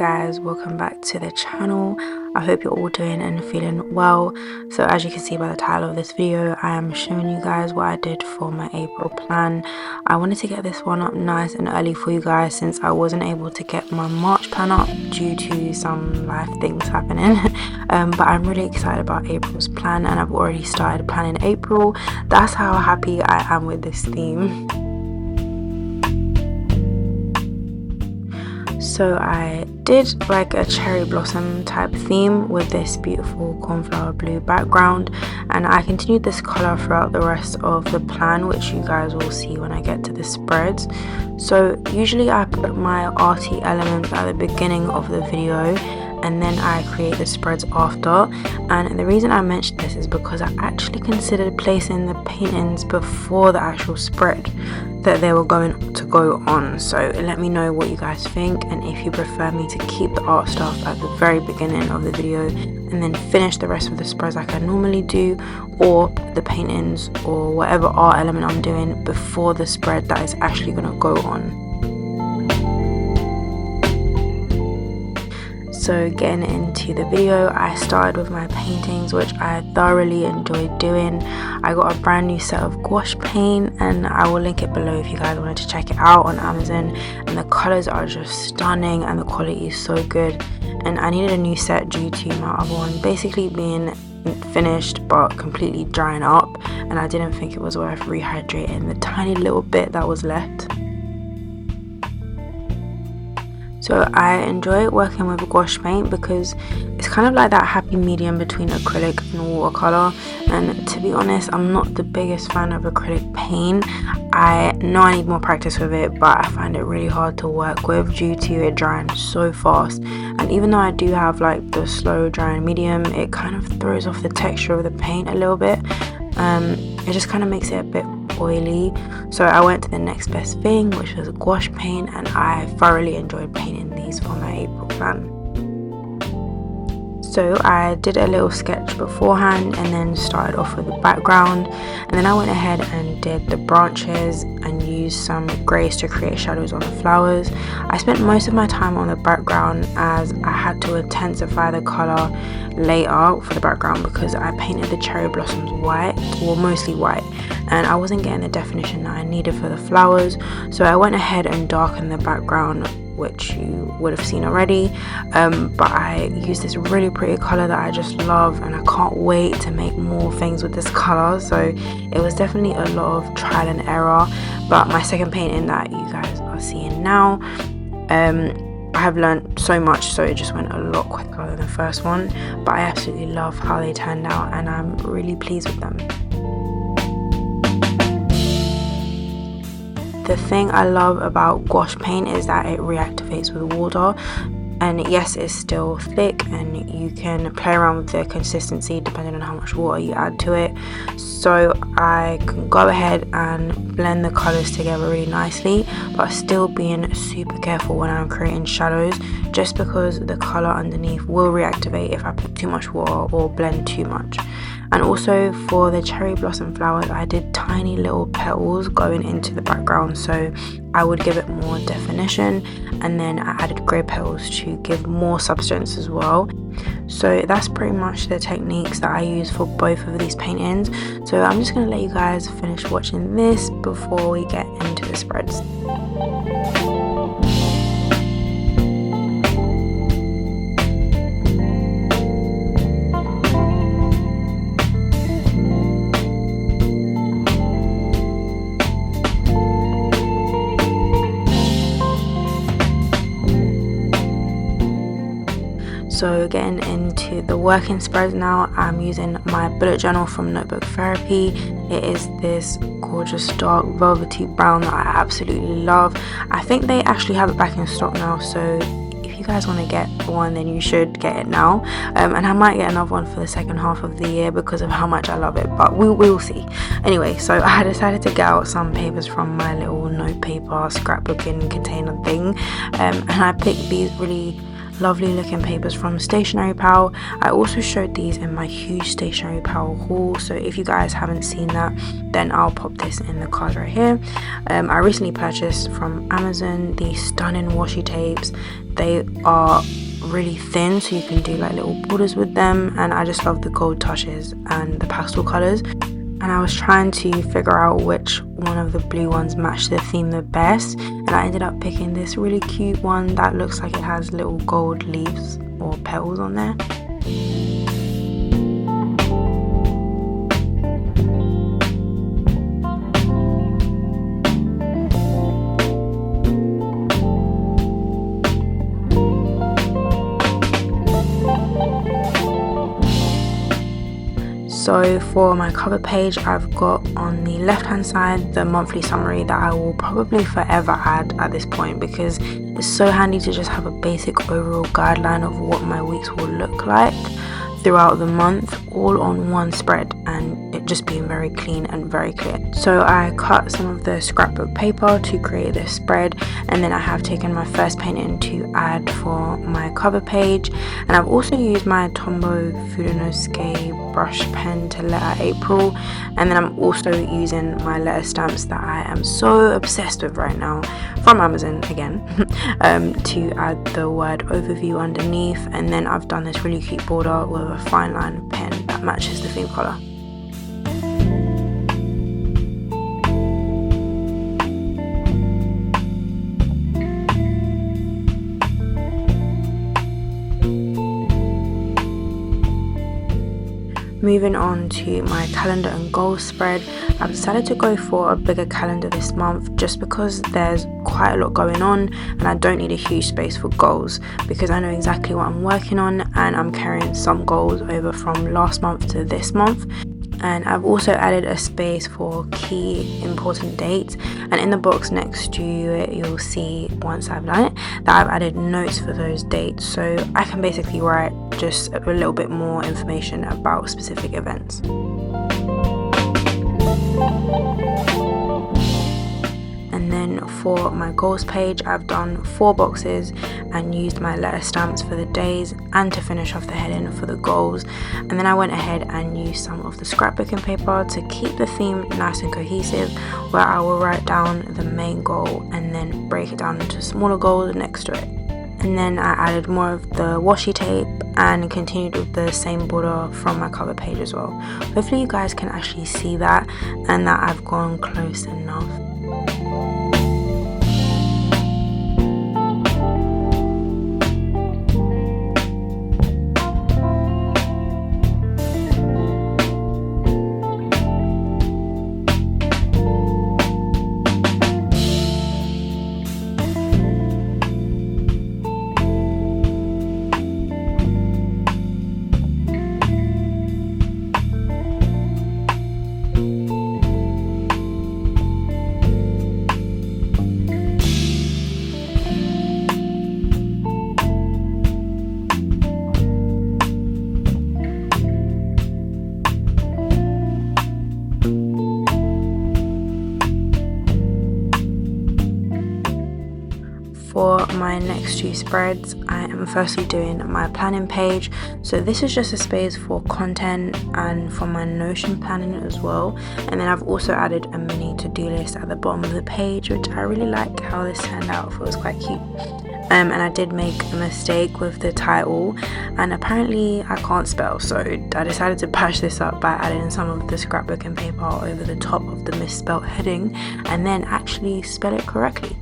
guys, welcome back to the channel. I hope you're all doing and feeling well. So as you can see by the title of this video, I am showing you guys what I did for my April plan. I wanted to get this one up nice and early for you guys since I wasn't able to get my March plan up due to some life things happening. But I'm really excited about April's plan and I've already started planning April. That's how happy I am with this theme. So I did like a cherry blossom type theme with this beautiful cornflower blue background, and I continued this color throughout the rest of the plan, which you guys will see when I get to the spreads. So usually I put my arty elements at the beginning of the video and then I create the spreads after, and the reason I mentioned this is because I actually considered placing the paintings before the actual spread that they were going to go on. So let me know what you guys think, and if you prefer me to keep the art stuff at the very beginning of the video and then finish the rest of the spreads like I normally do, or the paintings or whatever art element I'm doing before the spread that is actually going to go on. So getting into the video, I started with my paintings, which I thoroughly enjoyed doing. I got a brand new set of gouache paint and I will link it below if you guys wanted to check it out on Amazon, and the colors are just stunning and the quality is so good. And I needed a new set due to my other one basically being finished but completely drying up, and I didn't think it was worth rehydrating the tiny little bit that was left. So I enjoy working with gouache paint because it's kind of like that happy medium between acrylic and watercolor, and to be honest, I'm not the biggest fan of acrylic paint. I know I need more practice with it, but I find it really hard to work with due to it drying so fast. And even though I do have like the slow drying medium, it kind of throws off the texture of the paint a little bit. It just kind of makes it a bit oily. So I went to the next best thing, which was gouache paint, and I thoroughly enjoyed painting these for my April plan. So I did a little sketch beforehand and then started off with the background, and then I went ahead and did the branches and used some greys to create shadows on the flowers. I spent most of my time on the background as I had to intensify the color later for the background because I painted the cherry blossoms white, or mostly white, and I wasn't getting the definition that I needed for the flowers. So I went ahead and darkened the background, which you would have seen already, but I used this really pretty color that I just love, and I can't wait to make more things with this color. So it was definitely a lot of trial and error, but my second painting that you guys are seeing now, I have learned so much, so it just went a lot quicker than the first one, but I absolutely love how they turned out and I'm really pleased with them. The thing I love about gouache paint is that it reactivates with water, and yes, it's still thick and you can play around with the consistency depending on how much water you add to it. So I can go ahead and blend the colors together really nicely, but still being super careful when I'm creating shadows, just because the color underneath will reactivate if I put too much water or blend too much. And also for the cherry blossom flowers, I did tiny little petals going into the background, so I would give it more definition, and then I added grey petals to give more substance as well. So that's pretty much the techniques that I use for both of these paintings. So I'm just going to let you guys finish watching this before we get into the spreads. So getting into the working spreads now, I'm using my bullet journal from Notebook Therapy. It is this gorgeous dark velvety brown that I absolutely love. I think they actually have it back in stock now, so if you guys want to get one, then you should get it now. And I might get another one for the second half of the year because of how much I love it, but we will see. Anyway, so I decided to get out some papers from my little note paper scrapbooking container thing, and I picked these really lovely looking papers from Stationery Pal. I also showed these in my huge Stationery Pal haul, so if you guys haven't seen that, then I'll pop this in the cards right here. I recently purchased from Amazon these stunning washi tapes. They are really thin, so you can do like little borders with them, and I just love the gold touches and the pastel colors. And I was trying to figure out which one of the blue ones matched the theme the best, and I ended up picking this really cute one that looks like it has little gold leaves or petals on there. So for my cover page, I've got on the left hand side the monthly summary that I will probably forever add at this point, because it's so handy to just have a basic overall guideline of what my weeks will look like throughout the month, all on one spread, and it just being very clean and very clear. So I cut some of the scrapbook paper to create this spread, and then I have taken my first paint in to add for my cover page, and I've also used my Tombow Fudonosuke brush pen to letter April, and then I'm also using my letter stamps that I am so obsessed with right now from Amazon again to add the word overview underneath, and then I've done this really cute border with a fine line pen that matches the theme color. Moving on to my calendar and goals spread, I've decided to go for a bigger calendar this month just because there's quite a lot going on and I don't need a huge space for goals, because I know exactly what I'm working on and I'm carrying some goals over from last month to this month. And I've also added a space for key important dates, and in the box next to it you'll see, once I've done it, that I've added notes for those dates, so I can basically write just a little bit more information about specific events. And then for my goals page, I've done 4 boxes and used my letter stamps for the days and to finish off the heading for the goals. And then I went ahead and used some of the scrapbooking paper to keep the theme nice and cohesive, where I will write down the main goal and then break it down into smaller goals next to it. And then I added more of the washi tape and continued with the same border from my cover page as well. Hopefully you guys can actually see that and that I've gone close enough. For my next 2 spreads, I am firstly doing my planning page. So this is just a space for content and for my Notion planning as well. And then I've also added a mini to-do list at the bottom of the page, which I really like how this turned out. It was quite cute. And I did make a mistake with the title, and apparently I can't spell, so I decided to patch this up by adding some of the scrapbooking paper over the top of the misspelled heading and then actually spell it correctly.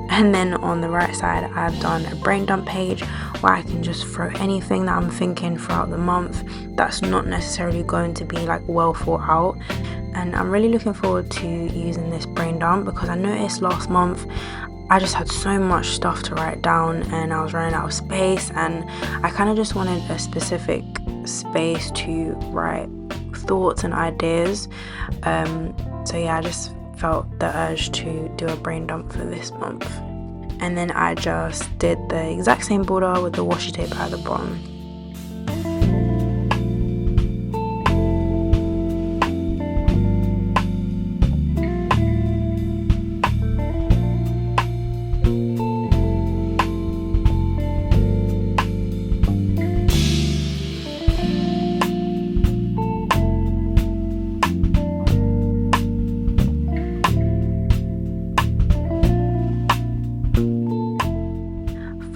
And then on the right side, I've done a brain dump page where I can just throw anything that I'm thinking throughout the month that's not necessarily going to be like well thought out. And I'm really looking forward to using this brain dump, because I noticed last month I just had so much stuff to write down and I was running out of space, and I kind of just wanted a specific space to write thoughts and ideas. So yeah, I just felt the urge to do a brain dump for this month. And then I just did the exact same border with the washi tape at the bottom.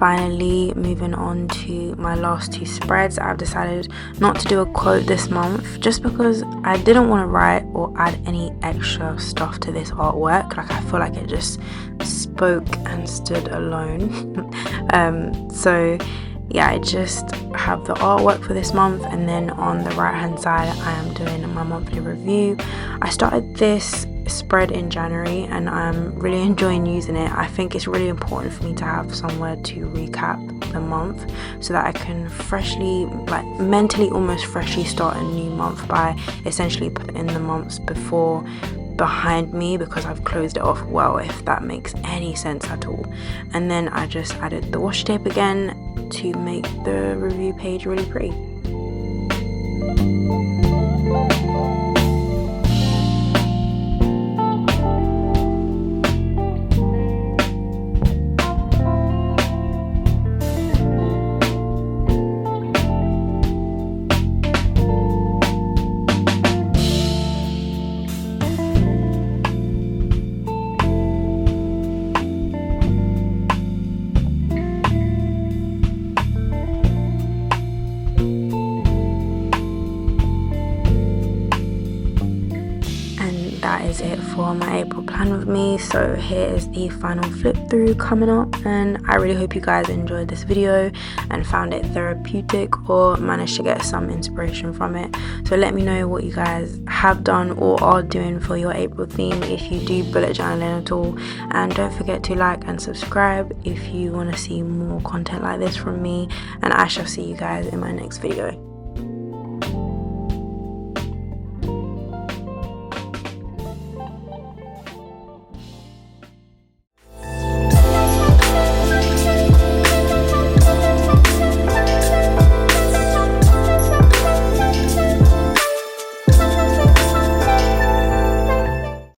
finally moving on to my last two spreads. I've decided not to do a quote this month just because I didn't want to write or add any extra stuff to this artwork. Like, I feel like it just spoke and stood alone. So yeah, I just have the artwork for this month, and then on the right hand side I am doing my monthly review. I started this spread in January and I'm really enjoying using it. I think it's really important for me to have somewhere to recap the month so that I can freshly, like mentally almost freshly start a new month by essentially putting the months before behind me, because I've closed it off well, if that makes any sense at all. And then I just added the washi tape again to make the review page really pretty. That is it for my April plan with me. So here is the final flip through coming up, and I really hope you guys enjoyed this video and found it therapeutic or managed to get some inspiration from it. So let me know what you guys have done or are doing for your April theme, if you do bullet journaling at all, and don't forget to like and subscribe if you want to see more content like this from me, and I shall see you guys in my next video.